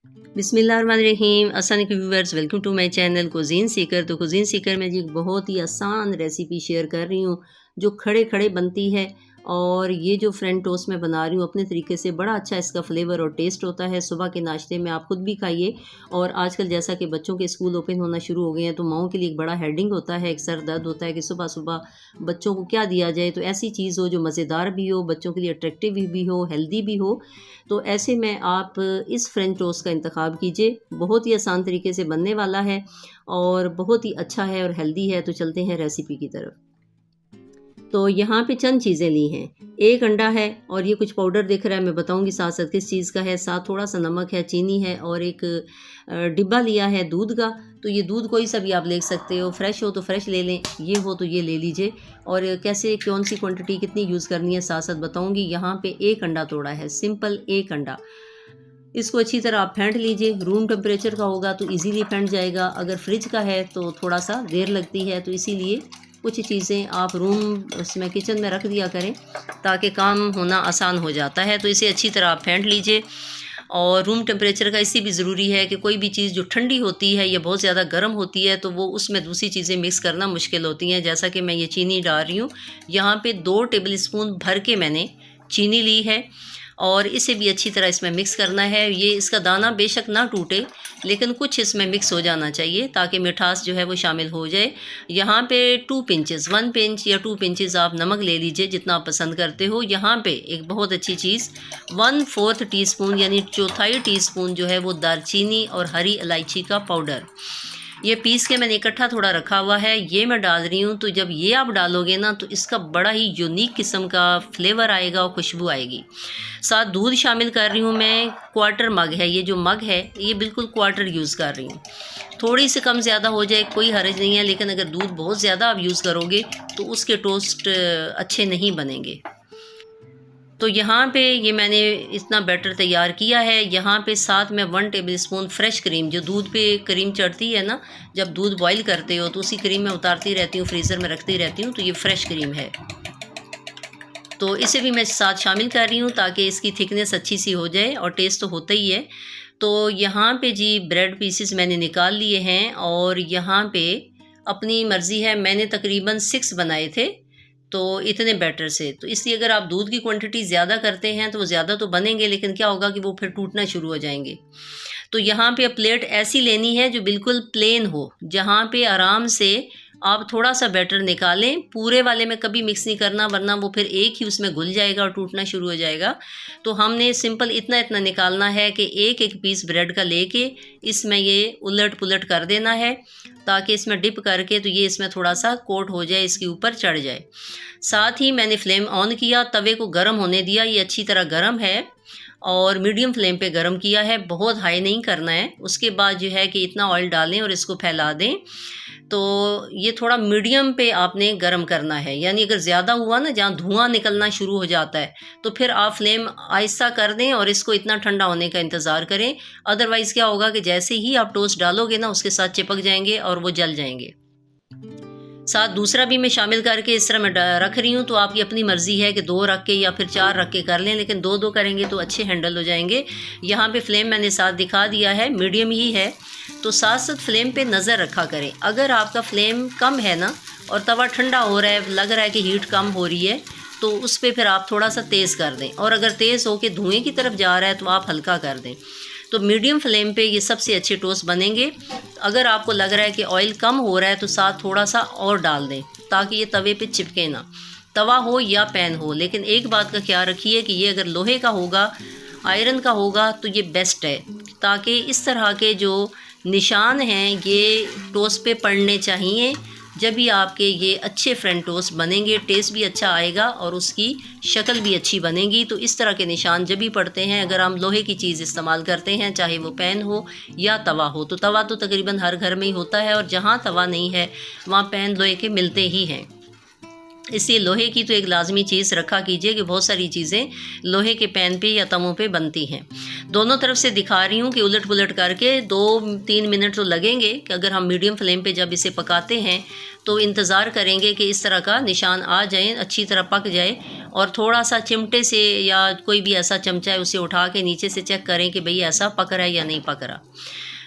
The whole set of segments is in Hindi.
बिस्मिल्लाहिर्रहमानिर्रहीम। अस्सलाम वालेकुम viewers, welcome to my channel cuisine seeker. तो कुज़ीन सीकर में जी एक बहुत ही आसान रेसिपी शेयर कर रही हूँ जो खड़े खड़े बनती है। और ये जो फ्रेंच टोस्ट मैं बना रही हूँ अपने तरीके से, बड़ा अच्छा इसका फ्लेवर और टेस्ट होता है। सुबह के नाश्ते में आप खुद भी खाइए। और आजकल जैसा कि बच्चों के स्कूल ओपन होना शुरू हो गए हैं तो माओं के लिए एक बड़ा हेडिंग होता है, एक सर दर्द होता है कि सुबह सुबह बच्चों को क्या दिया जाए। तो ऐसी चीज़ हो जो मज़ेदार भी हो, बच्चों के लिए अट्रैक्टिव भी हो, हेल्दी भी हो। तो ऐसे में आप इस फ्रेंच टोस्ट का इंतखाब कीजिए। बहुत ही आसान तरीके से बनने वाला है और बहुत ही अच्छा है और हेल्दी है। तो चलते हैं रेसिपी की तरफ। तो यहाँ पे चंद चीज़ें ली हैं। एक अंडा है और ये कुछ पाउडर दिख रहा है, मैं बताऊंगी साथ साथ किस चीज़ का है। साथ थोड़ा सा नमक है, चीनी है और एक डिब्बा लिया है दूध का। तो ये दूध कोई सा भी आप ले सकते हो, फ्रेश हो तो फ्रेश ले लें, ये हो तो ये ले लीजिए। और कैसे कौन सी क्वांटिटी कितनी यूज़ करनी है साथ साथ बताऊंगी। यहाँ पे एक अंडा तोड़ा है, सिंपल एक अंडा। इसको अच्छी तरह आप फेंट लीजिए। रूम टेम्परेचर का होगा तो इजीली फेंट जाएगा, अगर फ्रिज का है तो थोड़ा सा देर लगती है। तो इसीलिए कुछ चीज़ें आप रूम उसमें किचन में रख दिया करें ताकि काम होना आसान हो जाता है। तो इसे अच्छी तरह आप फेंट लीजिए। और रूम टेम्परेचर का इसी भी ज़रूरी है कि कोई भी चीज़ जो ठंडी होती है या बहुत ज़्यादा गर्म होती है तो वो उसमें दूसरी चीज़ें मिक्स करना मुश्किल होती हैं। जैसा कि मैं ये चीनी डाल रही हूँ, यहाँ पे 2 टेबल स्पून भर के मैंने चीनी ली है और इसे भी अच्छी तरह इसमें मिक्स करना है। ये इसका दाना बेशक ना टूटे लेकिन कुछ इसमें मिक्स हो जाना चाहिए ताकि मिठास जो है वो शामिल हो जाए। यहाँ पे 2 पिंचेस, 1 पिंच या 2 पिंचेस आप नमक ले लीजिए जितना आप पसंद करते हो। यहाँ पे एक बहुत अच्छी चीज़ 1/4 टीस्पून यानी चौथाई टीस्पून जो है वो दालचीनी और हरी इलायची का पाउडर, ये पीस के मैंने इकट्ठा थोड़ा रखा हुआ है, ये मैं डाल रही हूँ। तो जब ये आप डालोगे ना तो इसका बड़ा ही यूनिक किस्म का फ्लेवर आएगा और खुशबू आएगी। साथ दूध शामिल कर रही हूँ मैं, क्वार्टर मग है। ये जो मग है ये बिल्कुल क्वार्टर यूज़ कर रही हूँ। थोड़ी सी कम ज़्यादा हो जाए कोई हर्ज नहीं है, लेकिन अगर दूध बहुत ज़्यादा आप यूज़ करोगे तो उसके टोस्ट अच्छे नहीं बनेंगे। तो यहाँ पे ये मैंने इतना बैटर तैयार किया है। यहाँ पे साथ में 1 टेबल स्पून फ्रेश क्रीम, जो दूध पे क्रीम चढ़ती है ना, जब दूध बॉईल करते हो तो उसी क्रीम में उतारती रहती हूँ, फ्रीज़र में रखती रहती हूँ। तो ये फ्रेश क्रीम है, तो इसे भी मैं साथ शामिल कर रही हूँ ताकि इसकी थिकनेस अच्छी सी हो जाए और टेस्ट तो होता ही है। तो यहाँ पे जी ब्रेड पीसेस मैंने निकाल लिए हैं और यहाँ पे अपनी मर्ज़ी है, मैंने तकरीबन 6 बनाए थे तो इतने बैटर से। तो इसलिए अगर आप दूध की क्वांटिटी ज़्यादा करते हैं तो वो ज़्यादा तो बनेंगे, लेकिन क्या होगा कि वो फिर टूटना शुरू हो जाएंगे। तो यहाँ पे प्लेट ऐसी लेनी है जो बिल्कुल प्लेन हो, जहाँ पे आराम से आप थोड़ा सा बैटर निकालें। पूरे वाले में कभी मिक्स नहीं करना वरना वो फिर एक ही उसमें घुल जाएगा और टूटना शुरू हो जाएगा। तो हमने सिंपल इतना इतना निकालना है कि एक एक पीस ब्रेड का लेके इसमें ये उलट पुलट कर देना है ताकि इसमें डिप करके तो ये इसमें थोड़ा सा कोट हो जाए, इसके ऊपर चढ़ जाए। साथ ही मैंने फ्लेम ऑन किया, तवे को गर्म होने दिया। ये अच्छी तरह गर्म है और मीडियम फ्लेम पे गर्म किया है, बहुत हाई नहीं करना है। उसके बाद जो है कि इतना ऑयल डालें और इसको फैला दें। तो ये थोड़ा मीडियम पे आपने गर्म करना है, यानी अगर ज़्यादा हुआ ना, जहाँ धुआं निकलना शुरू हो जाता है तो फिर आप फ्लेम आहिस्ता कर दें और इसको इतना ठंडा होने का इंतज़ार करें। अदरवाइज़ क्या होगा कि जैसे ही आप टोस्ट डालोगे ना उसके साथ चिपक जाएंगे और वो जल जाएंगे। साथ दूसरा भी मैं शामिल करके इस तरह मैं रख रही हूँ। तो आपकी अपनी मर्ज़ी है कि 2 रख के या फिर 4 रख के कर लें, लेकिन 2 करेंगे तो अच्छे हैंडल हो जाएंगे। यहाँ पे फ्लेम मैंने साथ दिखा दिया है, मीडियम ही है। तो साथ साथ फ्लेम पे नज़र रखा करें। अगर आपका फ्लेम कम है ना और तवा ठंडा हो रहा है, लग रहा है कि हीट कम हो रही है, तो उस पर फिर आप थोड़ा सा तेज़ कर दें। और अगर तेज़ हो के धुएँ की तरफ जा रहा है तो आप हल्का कर दें। तो मीडियम फ्लेम पे ये सबसे अच्छे टोस्ट बनेंगे। अगर आपको लग रहा है कि ऑयल कम हो रहा है तो साथ थोड़ा सा और डाल दें ताकि ये तवे पे चिपके ना, तवा हो या पैन हो। लेकिन एक बात का ख्याल रखिए कि ये अगर लोहे का होगा, आयरन का होगा तो ये बेस्ट है, ताकि इस तरह के जो निशान हैं ये टोस्ट पे पड़ने चाहिए। जब भी आपके ये अच्छे फ्रेंच टोस्ट बनेंगे, टेस्ट भी अच्छा आएगा और उसकी शक्ल भी अच्छी बनेगी। तो इस तरह के निशान जब भी पड़ते हैं, अगर हम लोहे की चीज़ इस्तेमाल करते हैं, चाहे वो पैन हो या तवा हो, तो तवा तो तकरीबन हर घर में ही होता है और जहाँ तवा नहीं है वहाँ पैन लोहे के मिलते ही हैं। इसलिए लोहे की तो एक लाजमी चीज़ रखा कीजिए कि बहुत सारी चीज़ें लोहे के पैन पे या तवों पे बनती हैं। दोनों तरफ से दिखा रही हूँ कि उलट पुलट करके 2-3 मिनट तो लगेंगे कि अगर हम मीडियम फ्लेम पे जब इसे पकाते हैं तो इंतज़ार करेंगे कि इस तरह का निशान आ जाए, अच्छी तरह पक जाए। और थोड़ा सा चिमटे से या कोई भी ऐसा चमचा है उसे उठा के नीचे से चेक करें कि भाई ऐसा पक रहा है या नहीं पक रहा।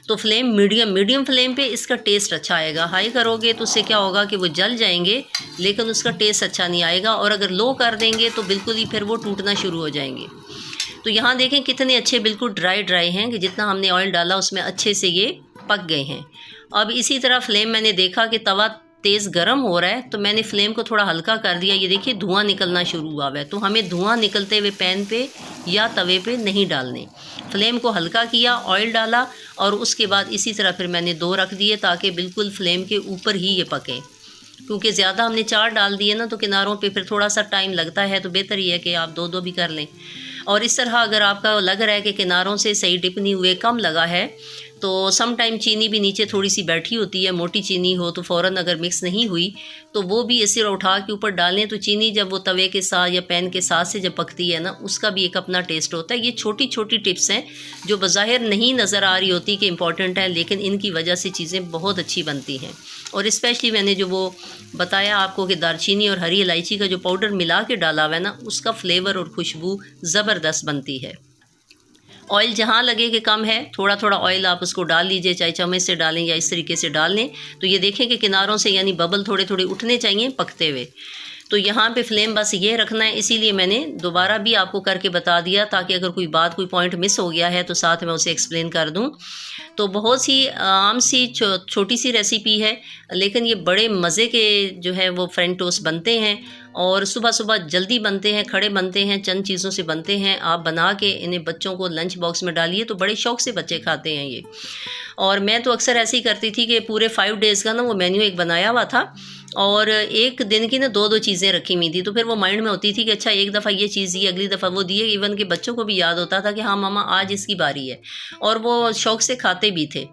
तो फ्लेम मीडियम फ्लेम पे इसका टेस्ट अच्छा आएगा। हाई करोगे तो उससे क्या होगा कि वो जल जाएंगे लेकिन उसका टेस्ट अच्छा नहीं आएगा, और अगर लो कर देंगे तो बिल्कुल ही फिर वो टूटना शुरू हो जाएंगे। तो यहाँ देखें कितने अच्छे बिल्कुल ड्राई हैं कि जितना हमने ऑयल डाला उसमें अच्छे से ये पक गए हैं। अब इसी तरह फ्लेम मैंने देखा कि तवा तेज़ गर्म हो रहा है तो मैंने फ्लेम को थोड़ा हल्का कर दिया। ये देखिए धुआं निकलना शुरू हुआ है, तो हमें धुआं निकलते हुए पैन पे या तवे पे नहीं डालने। फ्लेम को हल्का किया, ऑयल डाला और उसके बाद इसी तरह फिर मैंने 2 रख दिए ताकि बिल्कुल फ्लेम के ऊपर ही ये पके, क्योंकि ज़्यादा हमने 4 डाल दिए ना तो किनारों पे फिर थोड़ा सा टाइम लगता है। तो बेहतर ये है कि आप 2-2 भी कर लें। और इस तरह अगर आपका लग रहा है कि किनारों से सही डिप नहीं हुए, कम लगा है, तो सम टाइम चीनी भी नीचे थोड़ी सी बैठी होती है, मोटी चीनी हो तो फ़ौरन अगर मिक्स नहीं हुई तो वो भी इसे उठा के ऊपर डालें। तो चीनी जब वो तवे के साथ या पैन के साथ से जब पकती है ना, उसका भी एक अपना टेस्ट होता है। ये छोटी छोटी टिप्स हैं जो बज़ाहिर नहीं नज़र आ रही होती कि इम्पॉर्टेंट है, लेकिन इनकी वजह से चीज़ें बहुत अच्छी बनती हैं। और स्पेशली मैंने जो वो बताया आपको कि दालचीनी और हरी इलायची का जो पाउडर मिला के डाला हुआ है ना, उसका फ्लेवर और खुशबू ज़बरदस्त बनती है। ऑयल जहाँ लगे कि कम है, थोड़ा थोड़ा ऑयल आप उसको डाल लीजिए, चाहे चम्मच से डालें या इस तरीके से डाल लें। तो ये देखें कि किनारों से यानी बबल थोड़े थोड़े उठने चाहिए पकते हुए। तो यहाँ पे फ्लेम बस ये रखना है, इसीलिए मैंने दोबारा भी आपको करके बता दिया ताकि अगर कोई बात कोई पॉइंट मिस हो गया है तो साथ में उसे एक्सप्लेन कर दूँ। तो बहुत सी आम सी छोटी सी रेसिपी है, लेकिन ये बड़े मज़े के जो है वो फ्रेंच टोस्ट बनते हैं और सुबह सुबह जल्दी बनते हैं, खड़े बनते हैं, चंद चीज़ों से बनते हैं। आप बना के इन्हें बच्चों को लंच बॉक्स में डालिए तो बड़े शौक़ से बच्चे खाते हैं ये। और मैं तो अक्सर ऐसे ही करती थी कि पूरे 5 डेज़ का ना वो मेन्यू एक बनाया हुआ था और एक दिन की ना 2-2 चीज़ें रखी हुई थी। तो फिर वो माइंड में होती थी कि अच्छा एक दफ़ा ये चीज़ दी, अगली दफ़ा वो दिए। इवन के बच्चों को भी याद होता था कि हाँ मामा आज इसकी बारी है, और वो शौक़ से खाते भी थे।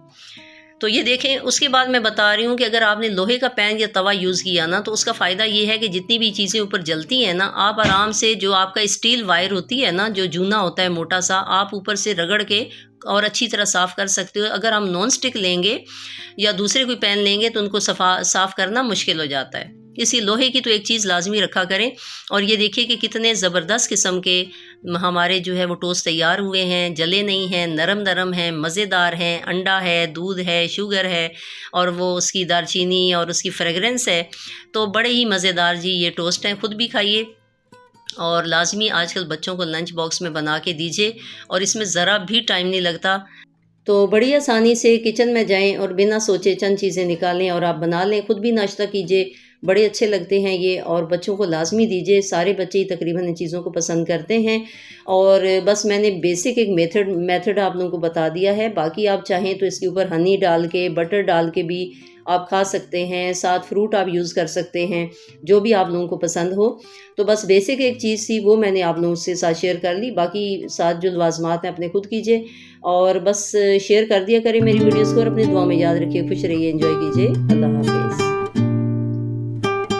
तो ये देखें, उसके बाद मैं बता रही हूँ कि अगर आपने लोहे का पैन या तवा यूज़ किया ना तो उसका फ़ायदा ये है कि जितनी भी चीज़ें ऊपर जलती हैं ना, आप आराम से जो आपका स्टील वायर होती है ना, जो जूना होता है मोटा सा, आप ऊपर से रगड़ के और अच्छी तरह साफ़ कर सकते हो। अगर हम नॉन स्टिक लेंगे या दूसरे कोई पैन लेंगे तो उनको साफ़ करना मुश्किल हो जाता है। इसी लोहे की तो एक चीज़ लाजमी रखा करें। और ये देखिए कि कितने ज़बरदस्त किस्म के हमारे जो है वो टोस्ट तैयार हुए हैं, जले नहीं हैं, नरम नरम हैं, मज़ेदार हैं। अंडा है, दूध है, शुगर है और वो उसकी दालचीनी और उसकी फ्रेगरेंस है, तो बड़े ही मज़ेदार जी ये टोस्ट हैं। ख़ुद भी खाइए और लाजमी आजकल बच्चों को लंच बॉक्स में बना के दीजिए, और इसमें ज़रा भी टाइम नहीं लगता। तो बड़ी आसानी से किचन में जाएं और बिना सोचे चंद चीज़ें निकालें और आप बना लें। ख़ुद भी नाश्ता कीजिए, बड़े अच्छे लगते हैं ये, और बच्चों को लाजमी दीजिए। सारे बच्चे ही तकरीबन इन चीज़ों को पसंद करते हैं। और बस मैंने बेसिक एक मेथड आप लोगों को बता दिया है। बाकी आप चाहें तो इसके ऊपर हनी डाल के, बटर डाल के भी आप खा सकते हैं, साथ फ्रूट आप यूज़ कर सकते हैं, जो भी आप लोगों को पसंद हो। तो बस बेसिक एक चीज़ थी वो मैंने आप लोगों से साथ शेयर कर ली। बाकी साथ जो लवाज़मात हैं अपने खुद कीजिए, और बस शेयर कर दिया करें मेरी वीडियोज़ को, और अपनी दुआ में याद रखिए। खुश रहिए, एंजॉय कीजिए। अल्लाह हाफ़िज़।